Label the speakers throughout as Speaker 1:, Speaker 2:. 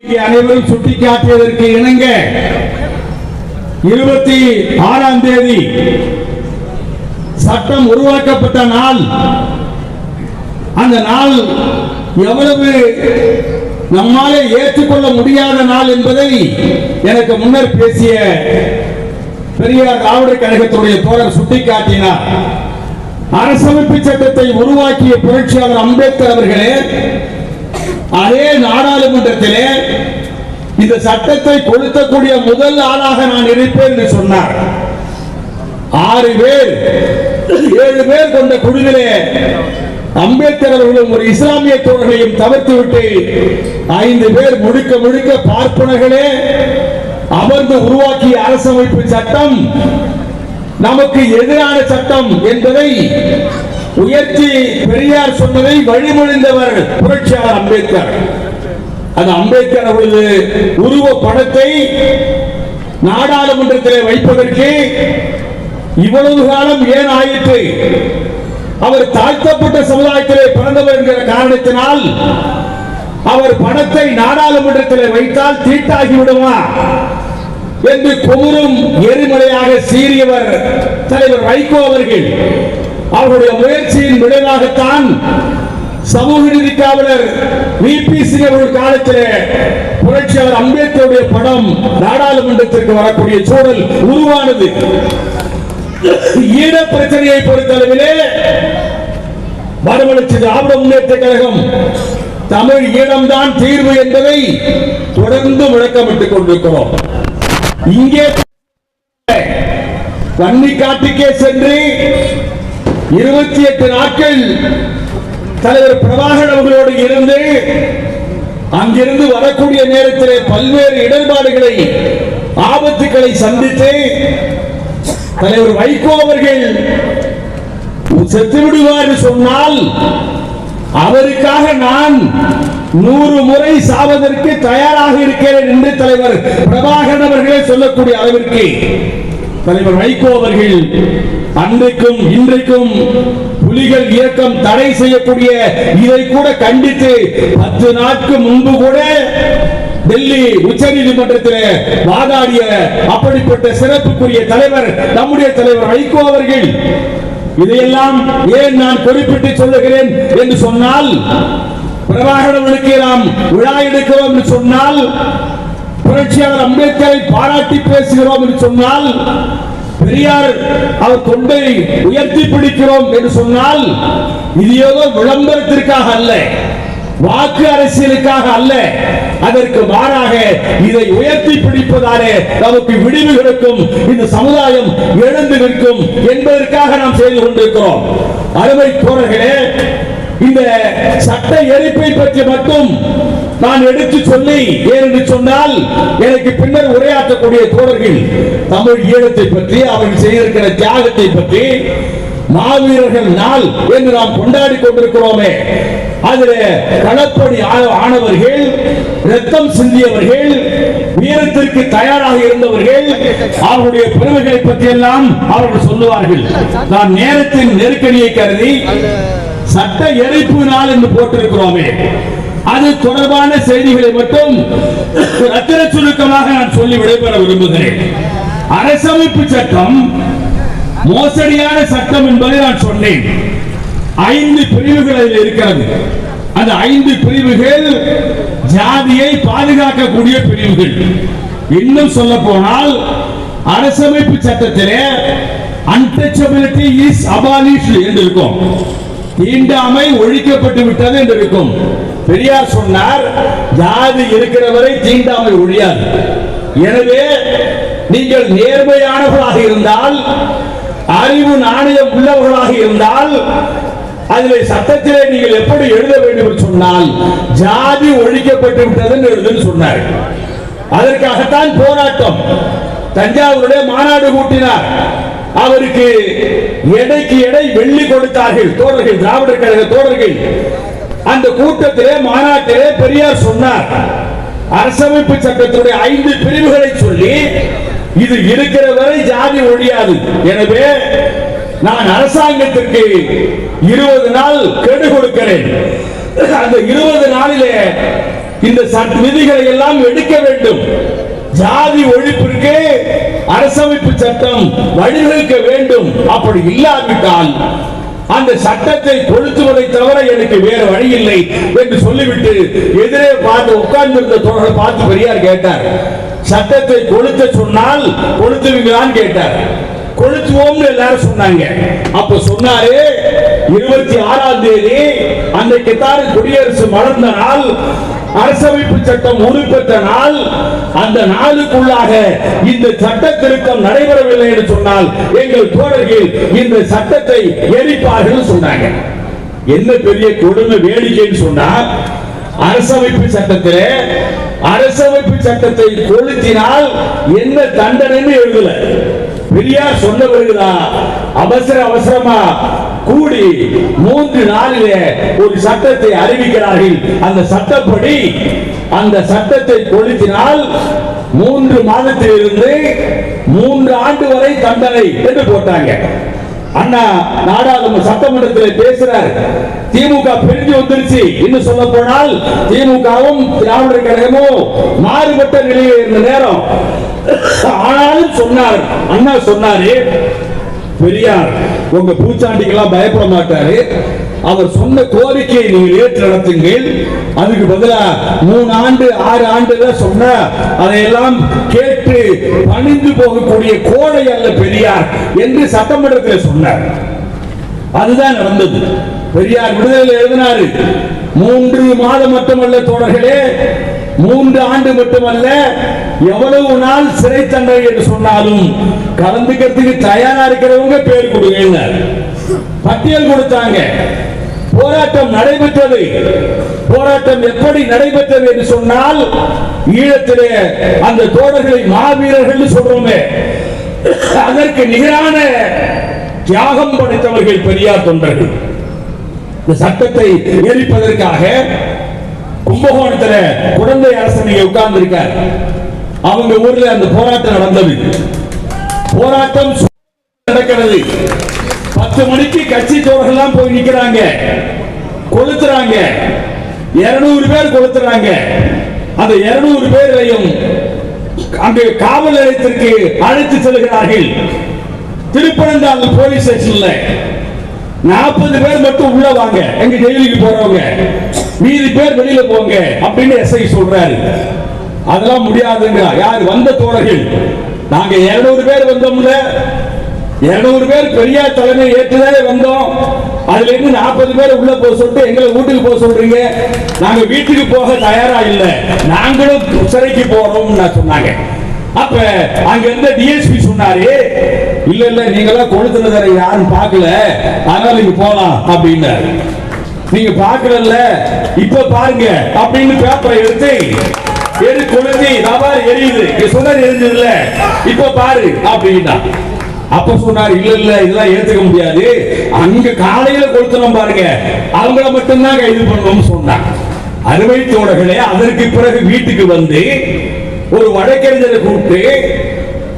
Speaker 1: அனைவரும் சுட்டிக்காட்டியதற்கு இணங்க 26ஆம் தேதி சட்டம் உருவாக்கப்பட்ட நாள், அந்த நாள் எவ்வளவு நம்மாலே ஏற்றுக்கொள்ள முடியாத நாள் என்பதை எனக்கு முன்னர் பேசிய பெரியார் திராவிடர் கழகத்துடைய தோழர் சுட்டிக்காட்டினார். அரசமைப்பு சட்டத்தை உருவாக்கிய புரட்சியாளர் அம்பேத்கர் அவர்களே அதே நாடாளுமன்றத்திலே இந்த சட்டத்தை கொளுத்தக்கூடிய முதல் ஆளாக நான் இருப்பேன் என்று சொன்னார். 6 பேர் 7 பேர் கொண்ட குழுவிலே அம்பேத்கர் அவர்களும் ஒரு இஸ்லாமிய தோழர்களையும் தவிர்த்துவிட்டு 5 பேர் முழுக்க முழுக்க பார்ப்பனர்களே அமர்ந்து உருவாக்கிய அரசமைப்பு சட்டம் நமக்கு எதிரான சட்டம் என்பதை உயர்த்தி பெரியார் சொன்னதை வழிமொழிந்தவர் புரட்சியாளர் அம்பேத்கர். அந்த அம்பேத்கர் அவரது உருவ படத்தை நாடாளுமன்றத்தில் வைப்பதற்கு இவ்வளவு காலம் ஏன் ஆயிற்று? அவர் தாழ்த்தப்பட்ட சமுதாயத்திலே பிறந்தவர் என்கிற காரணத்தினால் அவர் படத்தை நாடாளுமன்றத்தில் வைத்தால் தீட்டாகி விடுமா என்று குமுறும் எரிமலையாக சீறியவர் தலைவர் வைகோ அவர்கள். அவருடைய முயற்சியின் விளைவாகத்தான் சமூக நீதி காவலர் விபி சிங் அவர்கள் காலத்திலே புரட்சியாளர் அம்பேத்கருடைய படம் நாடாளுமன்றத்திற்கு வரக்கூடிய சூழல் உருவானது. ஈழ பிரச்சனையை பொறுத்தளவிலே மறுமலர்ச்சி திராவிட முன்னேற்ற கழகம் தமிழ் ஈழம்தான் தீர்வு என்பதை தொடர்ந்து முழக்கமிட்டுக் கொண்டிருக்கிறோம். இங்கே வன்னிக்காட்டுக்கே சென்று 28 நாட்கள் தலைவர் பிரபாகர் அவர்களோடு இருந்து அங்கிருந்து வரக்கூடிய நேரத்திலே பல்வேறு இடர்பாடுகளை ஆபத்துக்களை சந்தித்து தலைவர் வைகோ அவர்கள் செத்து விடுவார் சொன்னால் அவருக்காக நான் 100 முறை சாவதற்கு தயாராக இருக்கிறேன் என்று தலைவர் பிரபாகரன் அவர்களே சொல்லக்கூடிய அளவிற்கு தலைவர் வைகோ அவர்கள் அன்றைக்கும் இன்றைக்கும் புலிகள் இயக்கம் தடை செய்யக்கூடிய இதை கூட கண்டித்து 10 நாட்களுக்கு முன்பு கூட டெல்லி உச்ச நீதிமன்றத்தில் வாதாடிய அப்படிப்பட்ட சிறப்புக்குரிய தலைவர் நம்முடைய தலைவர் வைகோ அவர்கள். இதையெல்லாம் ஏன் நான் குறிப்பிட்டு சொல்லுகிறேன் என்று சொன்னால், பிரபாகரனுக்கு நாம் விழா எடுக்கிறோம் என்று சொன்னால், புரட்சியாளர் அம்பேத்கரை பாராட்டி பேசுகிறோம் என்று சொன்னால், பெரியார் அவர் தொண்டை உயர்த்தி பிடிக்கிறோம் என்று சொன்னால், இது ஏதோ விளம்பரத்திற்காக அல்ல, வாக்கு அரசியலுக்காக அல்ல, அதற்கு மாறாக இதை உயர்த்தி பிடிப்பதாலே நமக்கு விடிவு கிடைக்கும், இந்த சமுதாயம் எழுந்து நிற்கும் என்பதற்காக நாம் செய்து கொண்டிருக்கிறோம். அருமை தோழர்களே, இந்த சட்ட எரிப்பை பற்றி மட்டும் நான் எடுத்து சொல்லி ஏனென்று சொன்னால், எனக்கு பின்னர் உரையாற்றக்கூடிய தோழர்கள் தமிழ் ஈழத்தை பற்றி அவர்கள் செய்திருக்கிற தியாகத்தை பற்றி மாவீரர்கள் நாள் என்று நாம் கொண்டாடி கொண்டிருக்கிறோமே, அதில் களப்படி ஆனவர்கள், ரத்தம் சிந்தியவர்கள், வீரத்திற்கு தயாராக இருந்தவர்கள், அவருடைய பெருமைகளை பற்றி எல்லாம் அவர்கள் சொல்லுவார்கள். நான் நேரத்தின் நெருக்கடியை கருதி சட்ட எரிப்பு நாள் என்று போட்டிருக்கிறோமே, அது தொடர்பான செய்திகளை மட்டும் ரத்தின சுருக்கமாக நான் சொல்லி விடைபெற விரும்புகிறேன். அரசமைப்பு சட்டம் மோசடியான சட்டம் என்பதை நான் சொன்னேன். 5 பிரிவுகள் இருக்கிறது. அந்த 5 பிரிவுகள் ஜாதியை பாதுகாக்கக்கூடிய பிரிவுகள். இன்னும் சொல்ல போனால் அரசமைப்பு சட்டத்திலே அன்டச்சபிலிட்டி இஸ் அபாலிஷ்ட் என்று இருக்கும், தீண்டாமை ஒழிக்கப்பட்டு விட்டது என்று இருக்கும். பெரியார் சொன்னார், ஜாதி இருக்கிற வரை தீண்டாமை ஒழியாது. எனவே நீங்கள் நேர்மையானவர்களாக இருந்தால், அறிவு நாணயம் உள்ளவர்களாக இருந்தால், அதில் சட்டத்திலே நீங்கள் எப்படி எழுத வேண்டும் என்று சொன்னால், ஜாதி ஒழிக்கப்பட்டு விட்டது என்று எழுதுன்னு சொன்னார். அதற்காகத்தான் போராட்டம். தஞ்சாவூருடைய மாநாடு கூட்டினார். அவருக்கு எடைக்கு எடை வெள்ளி கொடுத்தார்கள் தோழர்கள், திராவிடர் கழக தோழர்கள். அந்த கூட்டத்திலே மாநாட்டிலே பெரியார் சொன்னார், அரசமைப்பு சட்டத்துடைய 5 பிரிவுகளை சொல்லி, இது இருக்கிற வரை ஜாதி ஒழியாது. எனவே நான் அரசாங்கத்திற்கு 20 நாள் கெடு கொடுக்கிறேன். அந்த 20 நாளிலே இந்த சட்ட விதிகளை எல்லாம் எடுக்க வேண்டும். ஜாதி ஒழிப்பிற்கு அரசமைப்பு சட்டம் வழிவகுக்க வேண்டும். அப்படி இல்லாவிட்டால் அந்த சட்டத்தை கொளுத்துவதை தவிர எனக்கு வேறு வழி இல்லை என்று சொல்லிவிட்டு எதிரே பார்த்து உட்கார்ந்திருந்த தோழரை பார்த்து பெரியார் கேட்டார், சட்டத்தை கொளுத்த சொன்னால் கொளுத்துவீங்களான்னு கேட்டார். கொளுத்துவோம் எல்லாரும் சொன்னாங்க. அப்ப சொன்னாரு 26ஆம் தேதி அன்றைக்கு தான் குடியரசு மலர்ந்த நாள், அரசமைப்பு சட்டம் உருப்பெற்ற நாள். அந்த நாளுக்குள்ளாக இந்த சட்ட திருத்தம் நடைபெறவில்லை என்று சொன்னால் எங்கள் தோழர்கள் இந்த சட்டத்தை எரிப்பார்கள் சொன்னாங்க. என்ன பெரிய கொடுமை வேடிக்கைன்னு சொன்னா, அரசமைப்பு சட்டத்திலே அரசமைப்பு சட்டத்தை கொளுத்தினால் என்ன தண்டனைன்னு எழுதல. பெரியார் சொன்ன பிறகுதான் அவசரமா கூடி 3 நாளிலே ஒரு சட்டத்தை அறிவிக்கிறார்கள். அந்த சட்டப்படி அந்த சட்டத்தை கொளுத்தினால் 3 மாதத்திலிருந்து 3 ஆண்டு வரை தண்டனை என்று போட்டாங்க. அண்ணா நாடாளுமன்ற சட்டமன்றத்தில் பேசுறார், திமுக பிரிஞ்சு வந்துருச்சு. இன்னும் சொல்ல போனால் திமுகவும் திராவிடர் கழகமும் மாறுபட்ட நிலையில் இருந்த நேரம். ஆனாலும் சொன்னார், அண்ணா சொன்னாரு, பெரியார் உங்க பூச்சாண்டிக்கெல்லாம் பயப்பட மாட்டாரு. அவர் சொன்ன கோரிக்கையை நீங்கள் ஏற்று நடத்துங்கள். அதுக்கு பதிலா 3 ஆண்டு 6 ஆண்டு சொன்ன அதையெல்லாம் கேட்டு பணிந்து போகக்கூடிய கோடை அல்ல பெரியார் என்று சட்டமன்றத்தில் சொன்னார். அதுதான் நடந்தது. பெரியார் விடுதலை எழுதினாரு. 3 மாதம் மட்டுமல்ல தோழர்களே, 3 ஆண்டு மட்டுமல்ல, எவ்வளவு நாள் சிறை தண்டனை என்று சொன்னாலும் கலந்துக்கிறதுக்கு தயாரா இருக்கிறவங்க பேர் கொடுங்க பட்டியல் கொடுத்தாங்க. போராட்டம் நடைபெற்றது. போராட்டம் எப்படி நடைபெற்றது என்று சொன்னால், ஈழத்திலே அந்த தோழர்களை மாவீரர்கள் சொல்றோமே, அதற்கு நிகரான தியாகம் படைத்தவர்கள் பெரியார் தொண்டர்கள். இந்த சட்டத்தை எரிப்பதற்காக கும்பகோணத்துல குழந்தை அரசனை உட்கார்ந்து இருக்கார். அவங்க ஊர்ல அந்த போராட்டம் நடந்தது. போராட்டம் நடக்கிறது. 10 மணிக்கு கட்சி தோழர்கள் போய் நிக்கிறாங்க, கொளுத்துறாங்க. 200 பேர் கொளுத்துறாங்க. அந்த 200 பேரையும் அங்கு காவல் நிலையத்திற்கு அழைத்து செல்கிறார்கள். திருப்பனந்தாள் போலீஸ் ஸ்டேஷன்ல 40 பேர் மட்டும் உள்ள வாங்க, எங்க ஜெயிலுக்கு போறவங்க, மீதி பேர் வெளியில போங்க அப்படின்னு எஸ்ஐ சொல்றாரு. அதெல்லாம் முடியாதுங்க. யார் வந்த தோழர்கள், நாங்க 200 பேர் வந்தோம்ல, 200 பேர் பெரியார் தலைமை ஏற்றுதானே வந்தோம். அதுல இருந்து 40 பேர் உள்ள போக சொல்லிட்டு எங்களை வீட்டுக்கு போக சொல்றீங்க. நாங்க வீட்டுக்கு போக தயாரா இல்ல, நாங்களும் சிறைக்கு போறோம் சொன்னாங்க. அப்ப அங்க இருந்த டிஎஸ்பி சொன்னாரு, இல்ல இல்ல நீங்களாம் கொளுத்துனதை யாரும் பார்க்கல, அதனால நீங்க போலாம் அப்படின்னு. நீங்க பார்க்கல, இப்ப பாருங்க அப்படின்னு பேப்பரை எடுத்து கொளுத்தி எரியுது, சுடர் எரிஞ்சது இல்ல, இப்ப பாரு அப்படின்னா. அப்ப சொன்னார், இல்ல இல்ல இதெல்லாம் ஏத்துக்க முடியாது, அங்க காலையில கொளுத்தணும் பாருங்க, அவங்கள மட்டும்தான் கைது பண்ணணும் சொன்னாங்க. அறுவை தோழர்களே, அதற்கு பிறகு வீட்டுக்கு வந்து ஒரு வழக்கறிஞரை கூப்பிட்டு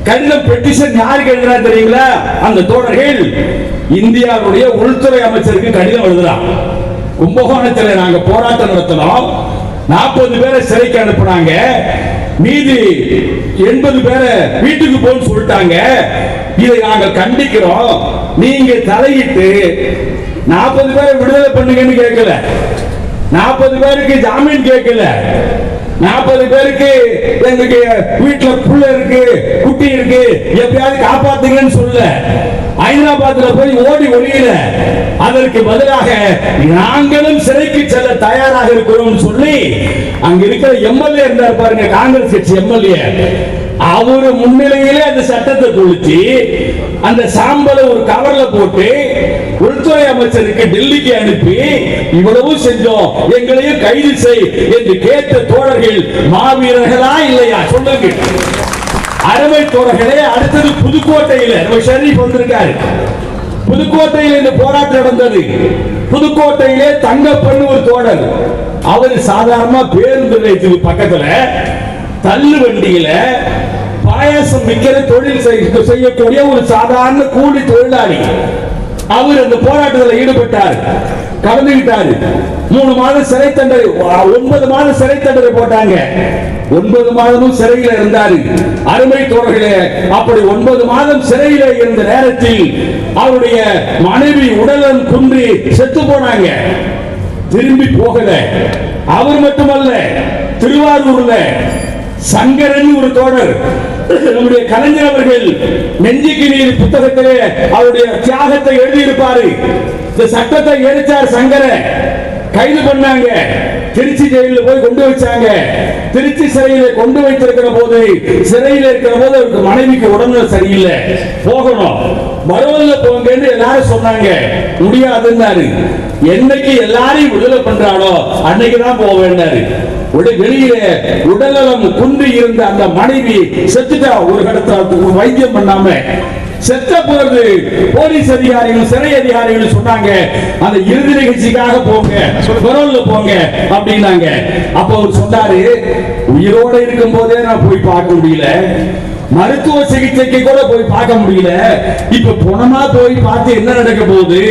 Speaker 1: கடிதம் பெட்டிஷன் யாருக்கு எழுதுறா தெரியுங்களா? அந்த தோழர்கள் இந்தியாவுடைய உள்துறை அமைச்சருக்கு கடிதம் எழுதுறான். கும்பகோணத்தில் நாங்க போராட்டம் நடத்தினோம், 40 பேரை சிறைக்கு அனுப்புனாங்க, மீதி 80 பேரை வீட்டுக்கு போன்னு சொல்லிட்டாங்க. இதை நாங்கள் கண்டிக்கிறோம். நீங்க தலையிட்டு 40 பேரை விடுதலை பண்ணுங்கன்னு கேட்கல, 40 பேருக்கு ஜாமீன் கேட்கல, 40 பேருக்கு எங்களுக்கு வீட்டுல புள்ள இருக்கு, குட்டி இருக்கு, எப்பயாவது காப்பாத்துங்கன்னு சொல்ல, ஹைதராபாத்ல போய் ஓடி ஒளியல. அதற்கு பதிலாக நாங்களும் சிறைக்கு செல்ல தயாராக இருக்கிறோம் சொல்லி அங்க இருக்கிற எம்எல்ஏ இருந்தார் பாருங்க, காங்கிரஸ் கட்சி எம்எல்ஏ, அவரு முன்னிலையிலே அந்த சட்டத்தை கொளுத்தி அந்த சாம்பலை ஒரு கவர்ல போட்டு உள்துறை அமைச்சருக்கு டெல்லிக்கு அனுப்பி இவ்வளவு செஞ்சோம், எங்களையும் கைது செய் என்று கேட்ட தோழர்கள் மாவீரர்களா இல்லையா சொல்லுங்க. அறுவை தோழர்களே, அடுத்தது புதுக்கோட்டையில் ஷரீப் வந்திருக்காரு. புதுக்கோட்டையில் இந்த போராட்டம் நடந்தது. புதுக்கோட்டையிலே தங்கப்பண்ணு ஒரு தோழர், அவர் சாதாரண பேருந்து நிலையத்துக்கு பக்கத்துல தள்ளு வண்டியில பாயாசம் விற்கிற தொழில் செய்யக்கூடிய ஒரு சாதாரண கூலி தொழிலாளி. அவர் அந்த போராட்டத்தில் ஈடுபட்டார். கலந்துகிட்டாரு. 3 மாதம் சிறை தண்டனை, 9 மாதம் சிறை தண்டனை போட்டாங்க. 9 மாதமும் சிறையில இருந்தாரு. அருமை தோழர்களே, அப்படி 9 மாதம் சிறையில இருந்த நேரத்தில் அவருடைய மனைவி உடலம் குன்றி செத்து போனாங்க. திரும்பி போகல. அவர் மட்டுமல்ல, திருவாரூர்ல சங்கரன் ஒரு தோழர், நம்முடைய கலைஞர் அவர்கள் நெஞ்சுக்கு நீர் புத்தகத்திலே அவருடைய தியாகத்தை எழுதியிருப்பாரு. இந்த சட்டத்தை எரிச்சார் சங்கரன். கைது பண்ணாங்க. திருச்சி ஜெயிலில் போய் கொண்டு வச்சாங்க. திருச்சி சிறையில கொண்டு வைத்திருக்கிற போது, சிறையில் இருக்கிற போது அவருக்கு மனைவிக்கு உடல்நிலை சரியில்லை, போகணும், மறுவல்ல போங்கன்னு எல்லாரும் சொன்னாங்க. முடியாதுன்னாரு. என்னைக்கு எல்லாரையும் விடுதலை பண்றானோ அன்னைக்குதான் போக வேண்டாரு. வெளியில உடல்நலம் குன்றி இருந்த அந்த மனைவி செத்துட்டா. ஒரு கடத்த வைத்தியம் பண்ணாம செத்த போது போலீஸ் அதிகாரிகள் சிறை அதிகாரிகள் சொன்னாங்க, அந்த இறுதி நிகழ்ச்சிக்காக போங்க, பரோல்ல போங்க அப்படின்னாங்க. அப்ப அவர் சொன்னாரு, உயிரோட இருக்கும் போதே நான் போய் பார்க்க முடியல, மருத்துவ சிகிச்சைக்கு கூட போய் பார்க்க முடியல, இப்ப பணமா போய் பார்த்து என்ன நடக்க போகுது?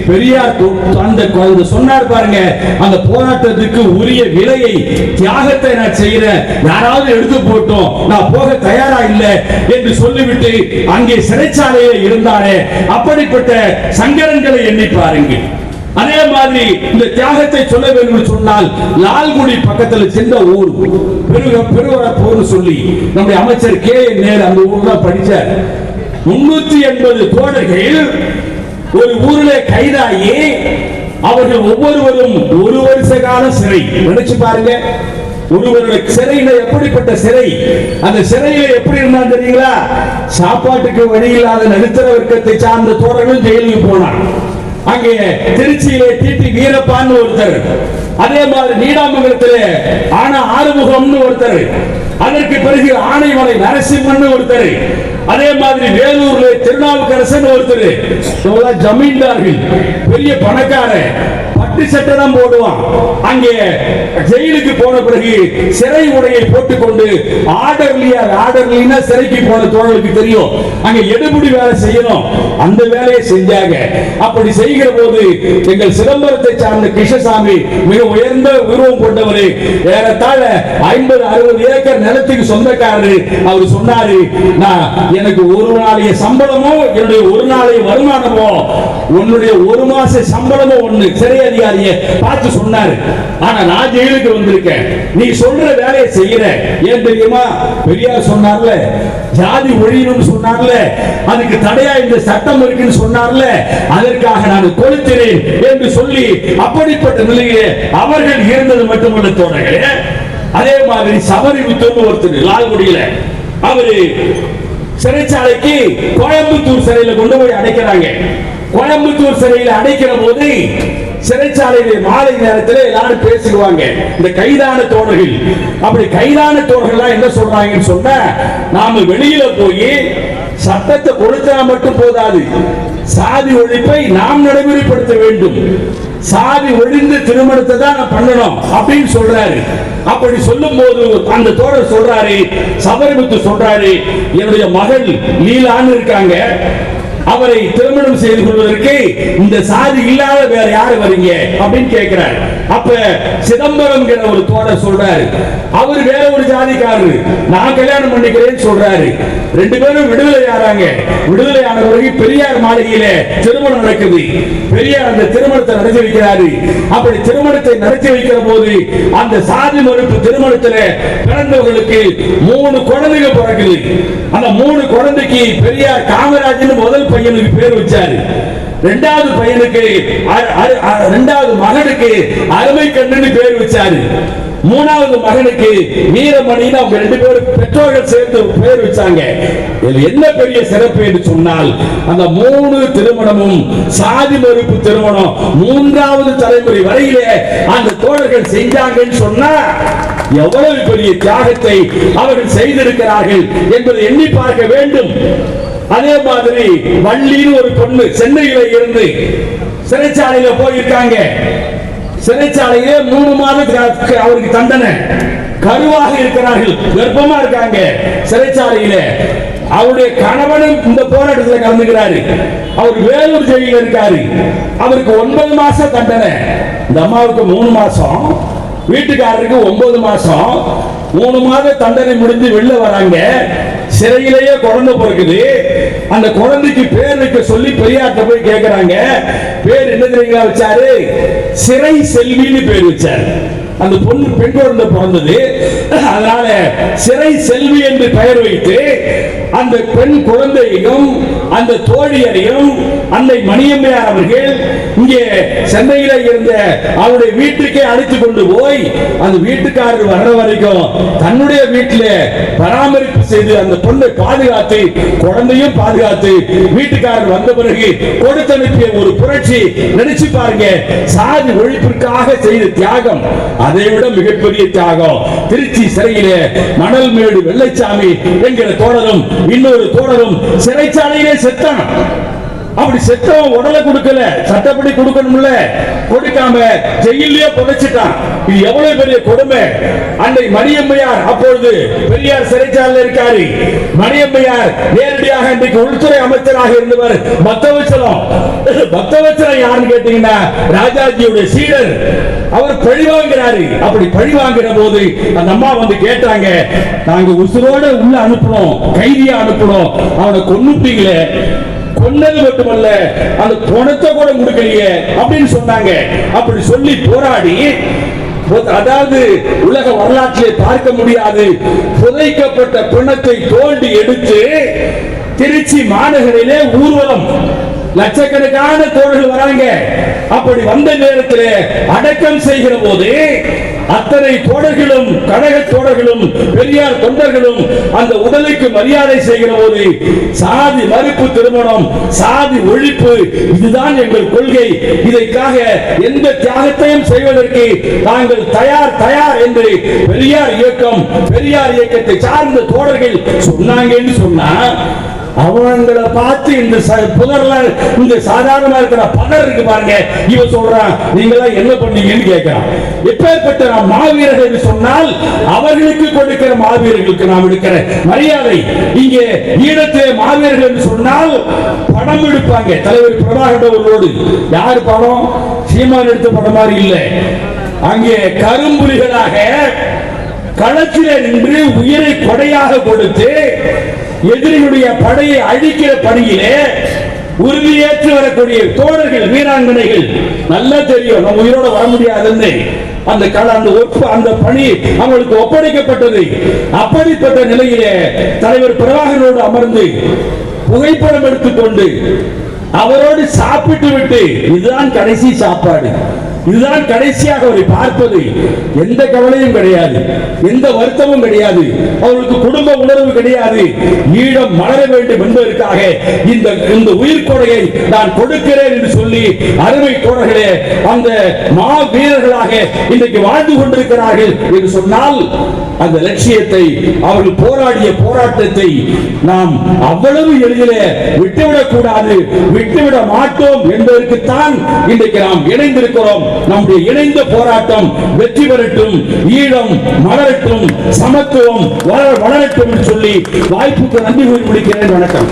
Speaker 1: பெரியார் அந்த சொன்னார் பாருங்க, அந்த போராட்டத்துக்கு உரிய விலையை தியாகத்தை நான் செய்யறேன், யாராவது எடுத்து போட்டோம், நான் போக தயாரா இல்லை என்று சொல்லிவிட்டு அங்கே சிறைச்சாலையில் இருந்தாரே, அப்படிப்பட்ட சங்கரன்களை எண்ணி பாருங்க. அதே மாதிரி இந்த தியாகத்தை சொல்ல வேண்டும் சொன்னால், லால்குடி பக்கத்தில் சென்ற ஊர் பெருவரப்பூர் சொல்லி நம்முடைய அமைச்சர் கே.என். நேரு அந்த ஊர்ல படிச்சார். 380 தோழர்கள் ஒரு ஊரிலே கைதாகி அவர்கள் ஒவ்வொருவரும் ஒரு வருஷ காலம் சிறை. நினைச்சு பாருங்க, ஒருவருடைய சிறையில எப்படிப்பட்ட சிறை, அந்த சிறையில எப்படி இருந்தா தெரியுங்களா? சாப்பாட்டுக்கு வழி இல்லாத நடுத்தர வர்க்கத்தை சார்ந்த தோழர்கள் ஜெயிலுக்கு போனார். அங்கே திருச்சியிலே டிடி வீரப்பான்னு ஒருத்தர், அதே மாதிரி நீடாமங்கலத்திலே ஆனா ஆறுமுகம்னு ஒருத்தர், அதற்கு பிறகு ஆனைமலை நரசிம்மன் ஒருத்தர், அதே மாதிரி வேலூர்ல திருநாவுக்கரசன் ஒருத்தர், ஜமீன்தார்கள், பெரிய பணக்கார, பட்டு சட்டை தான் போடுவான். அங்கே ஜெயிலுக்கு போன பிறகு சிறை உடையை போட்டுக்கொண்டு ஆர்டர்லினா சிறைக்கு போன தோழர்களுக்கு தெரியும், அங்க எடுபடி வேலை செய்யணும், அந்த வேலையை செஞ்சாங்க. அப்படி செய்கிற போது எங்கள் சிதம்பரத்தை சார்ந்த கிருஷ்ணசாமி மிக உயர்ந்த உருவம் கொண்டவர், ஏறத்தாழ 50-60 ஏக்கர் நிலத்துக்கு சொந்தக்காரர். அவர் சொன்னாரு, நான் எனக்கு ஒரு நாளைய சம்பளமோ என்னுடைய ஒரு நாளைய வருமானமோ உன்னுடைய ஒரு மாச சம்பளமோ ஒண்ணு, சிறை அதிகாரியை பார்த்து சொன்னாரு. ஆனா நான் ஜெயிலுக்கு வந்திருக்கேன், நீ சொல்ற வேலையை செய்யற. ஏன் தெரியுமா? பெரியார் சொன்னார்ல, ஜாதி ஒழியணும்னு சொன்னார்ல, அதுக்கு தடையா இந்த சட்டம் இருக்குன்னு சொன்னார்ல, அதற்காக நான் கொளுத்தினேன் என்று சொல்லி அப்படிப்பட்ட நிலையிலே அவர்கள் இருந்தது மட்டுமல்ல தோழர்களே, அதே மாதிரி சபரிமுத்து ஒருத்தர் லால்குடியில, அவரு சிறைச்சாலைக்கு கோயம்புத்தூர் சிறையில கொண்டு போய் அடைக்கிறாங்க. கோயம்புத்தூர் சிறையில் அடைக்கிற போது சிறைச்சாலையில் மாலை நேரத்தில் எல்லாரும் பேசிடுவாங்க, இந்த கைதான தோழர்கள். அப்படி கைதான தோழர்கள் என்ன சொல்றாங்கன்னு சொன்னா, நாம வெளியில போய் சட்டத்தை கொடுத்தா மட்டும் போதாது, சாதி ஒழிப்பை நாம் நடைமுறைப்படுத்த வேண்டும், சாதி ஒழிந்து திருமணத்தை தான் பண்ணணும் அப்படின்னு சொல்றாரு. அப்படி சொல்லும் போது அந்த தோழர் சொல்றாரு, சபரிமுத்து சொல்றாரு, என்னுடைய மகள் லீலான்னு இருக்காங்க, அவரை திருமணம் செய்து கொள்வதற்கு இந்த சாதி இல்லாத வேற யாரு வரீங்க அப்படின்னு கேட்கிறார். அப்ப சிதம்பரம் ஒரு தோழர் சொல்றாரு, அவர் வேற ஒரு ஜாதிக்காரரு, நான் கல்யாணம் பண்ணிக்கிறேன்னு சொல்றாரு. 2 பேரும் விடுதலை ஆறாங்க. விடுதலை ஆன பிறகு பெரியார் மாளிகையில திருமணம் நடக்குது. பெரியார் அந்த திருமணத்தை நடத்தி வைக்கிறாரு. அப்படி திருமணத்தை நடத்தி வைக்கிற போது அந்த சாதி மறுப்பு திருமணத்தில் பிறந்தவர்களுக்கு 3 குழந்தைகள் பிறகுது. அந்த 3 குழந்தைக்கு பெரியார் காமராஜன் முதல் பையனுக்கு பேர் வச்சாரு. 2வது பையனுக்கு 2வது மகனுக்கு அருமை கண்ணன்னு பேர் வச்சாரு. 3வது மகனுக்கு வீரமணின்னு அவங்க 2 பேரும் பெற்றோர்கள் சேர்த்து பேர் வச்சாங்க. இதுல என்ன பெரிய சிறப்பு என்று சொன்னால், அந்த 3 திருமணமும் சாதி மறுப்பு திருமணம் 3வது தலைமுறை வரையிலே அந்த தோழர்கள் செஞ்சாங்கன்னு சொன்னா எவ்வளவு பெரிய தியாகத்தை அவர்கள் செய்திருக்கிறார்கள் என்பதை எண்ணி பார்க்க வேண்டும். அதே மாதிரி வள்ளின்னு ஒரு பொண்ணு சென்னையில இருந்து சிறைச்சாலையில போயிருக்காங்க. சிறைச்சாலையிலே 3 மாதத்துக்கு அவருக்கு தண்டனை. கருவாக இருக்கிறார்கள், கர்ப்பமா இருக்காங்க சிறைச்சாலையில. அவருடைய கணவனும் இந்த போராட்டத்தில் கலந்துகிறாரு. அவர் வேலூர் ஜெயிலில் இருக்காரு. அவருக்கு 9 மாசம் தண்டனை. இந்த அம்மாவுக்கு 3 மாசம், வீட்டுக்காரருக்கு 9 மாசம். 3 மாத தண்டனை முடிஞ்சு வெளில வராங்க. சிறையிலேயே குழந்தை பிறக்குது. அந்த குழந்தைக்கு பேர் வைக்க சொல்லி பெரியார்ட்ட போய் கேட்கிறாங்க. பேர் என்ன தெரியுங்களா வச்சாரு? சிறை செல்வின்னு பேர் வச்சாரு. அந்த பொண்ணு பெண் குழந்தை பிறந்தது, அதனால சிறை செல்வி என்று பெயர் வைத்து அந்த பெண் குழந்தையையும் அந்த தோழியரையும் அன்னை மணியம்மையார் அவர்கள் இங்கே சென்னையில இருந்த அவருடைய வீட்டுக்கே அழைத்து கொண்டு போய் அந்த வீட்டுக்காரர் வர்ற வரைக்கும் தன்னுடைய வீட்டில் பராமரிப்பு செய்து அந்த பொண்ணை பாதுகாத்து, குழந்தையும் பாதுகாத்து, வீட்டுக்காரர் வந்த பிறகு கொடுத்தனுப்பிய ஒரு புரட்சி. நினைச்சு பாருங்க, சாதி ஒழிப்பிற்காக செய்த தியாகம் அதை விட மிகப்பெரிய தியாகம். திருச்சி சிறையிலே மணல்மேடு வெள்ளைச்சாமி என்கிற தோழரும் இன்னொரு தோழரும் சிறைச்சாலையிலே செத்தான். அப்படி செத்தவன் உடலை கொடுக்கல, சட்டப்படி கொடுக்கணும்ல, கொடுக்காம ஜெயிலே புதைச்சிட்டான். இது எவ்வளவு பெரிய கொடுமை. அன்னை மணியம்மையார் அப்பொழுது பெரியார் சிறைச்சாலையில் இருக்காரு. மணியம்மையார் நேரடியாக இன்றைக்கு உள்துறை அமைச்சராக இருந்தவர் பக்தவச்சலம். பக்தவச்சலம் யாருன்னு கேட்டீங்கன்னா ராஜாஜியுடைய சீடர். அவர் பழி வாங்குறாரு. அப்படி பழி வாங்குற போது அந்த அம்மா வந்து கேட்டாங்க, நாங்க உசுரோட உள்ள அனுப்பணும், கைதியா அனுப்பணும், அவனை கொன்னுட்டீங்களே, கொன்னது மட்டுமல்ல அந்த பணத்தை கூட கொடுக்கலையே அப்படின்னு சொன்னாங்க. அப்படி சொல்லி போராடி, அதாவது உலக வரலாற்றிலே பார்க்க முடியாது புதைக்கப்பட்ட பிணத்தை தோண்டி எடுத்து திருச்சி மாநகரிலே ஊர்வலம், லட்சக்கணக்கான தோழர்கள் வராங்க. அப்படி வந்த நேரத்தில் அடக்கம் செய்கிற போது அத்தனை தோழர்களும் கழக தோழர்களும் பெரியார் தொண்டர்களும் அந்த உடலுக்கு மரியாதை செய்கிற போது சாதி மறுப்பு திருமணம், சாதி ஒழிப்பு, இதுதான் எங்கள் கொள்கை, இதற்காக எந்த தியாகத்தையும் செய்வதற்கு நாங்கள் தயார் தயார் என்று பெரியார் இயக்கம், பெரியார் இயக்கத்தை சார்ந்த தோழர்கள் சொன்னாங்கன்னு சொன்னா, அவங்களை பார்த்து இந்த புதர்ல இந்த சாதாரணமா இருக்கிற பதர் இருக்கு பாருங்க, இவன் சொல்றான் நீங்களா என்ன பண்ணீங்கன்னு கேட்கிறான். எப்பேற்பட்ட மாவீரர்கள் என்று சொன்னால் அவர்களுக்கு கொடுக்கிற மாவீரர்களுக்கு நாம் எடுக்கிற மரியாதை. இங்கே ஈழத்திலே மாவீரர்கள் என்று சொன்னால் படம் எடுப்பாங்க. தலைவர் பிரபாகரனோடு யார் படம்? சீமான் எடுத்த படம் மாதிரி இல்லை. அங்கே கரும்புலிகளாக களத்திலே நின்று உயிரை கொடையாக கொடுத்து எதிரியுடைய படையை அழிக்கிற பணியிலே உறுதியேற்று வரக்கூடிய தோழர்கள், வீராங்கனைகள் நல்லா தெரியும், நம்ம உயிரோட வர முடியாதுன்னு அந்த பணி அவங்களுக்கு ஒப்படைக்கப்பட்டது. அப்படிப்பட்ட நிலையிலே தலைவர் பிரபாகரனோடு அமர்ந்து புகைப்படம் எடுத்துக்கொண்டு அவரோடு சாப்பிட்டு விட்டு, இதுதான் கடைசி சாப்பாடு, இதுதான் கடைசியாக அவரை பார்ப்பது, எந்த கவலையும் கிடையாது, எந்த வருத்தமும் கிடையாது, அவர்களுக்கு குடும்ப உணர்வு கிடையாது. ஈழம் மலர வேண்டும் என்பதற்காக இந்த உயிர் கொடையை நான் கொடுக்கிறேன் என்று சொல்லி அருமை தோழர்களே அந்த மா வீரர்களாக இன்றைக்கு வாழ்ந்து கொண்டிருக்கிறார்கள் என்று சொன்னால், அந்த லட்சியத்தை அவர்கள் போராடிய போராட்டத்தை நாம் அவ்வளவு எளிதிலே விட்டுவிடக் கூடாது, விட்டுவிட மாட்டோம் என்பதற்குத்தான் இன்றைக்கு நாம் இணைந்திருக்கிறோம். நம்முடைய இணைந்த போராட்டம் வெற்றி பெறட்டும், ஈழம் மலரட்டும், சமத்துவம் வளரட்டும் என்று சொல்லி வாய்ப்புக்கு நன்றி கூறி முடிக்கிறேன். வணக்கம்.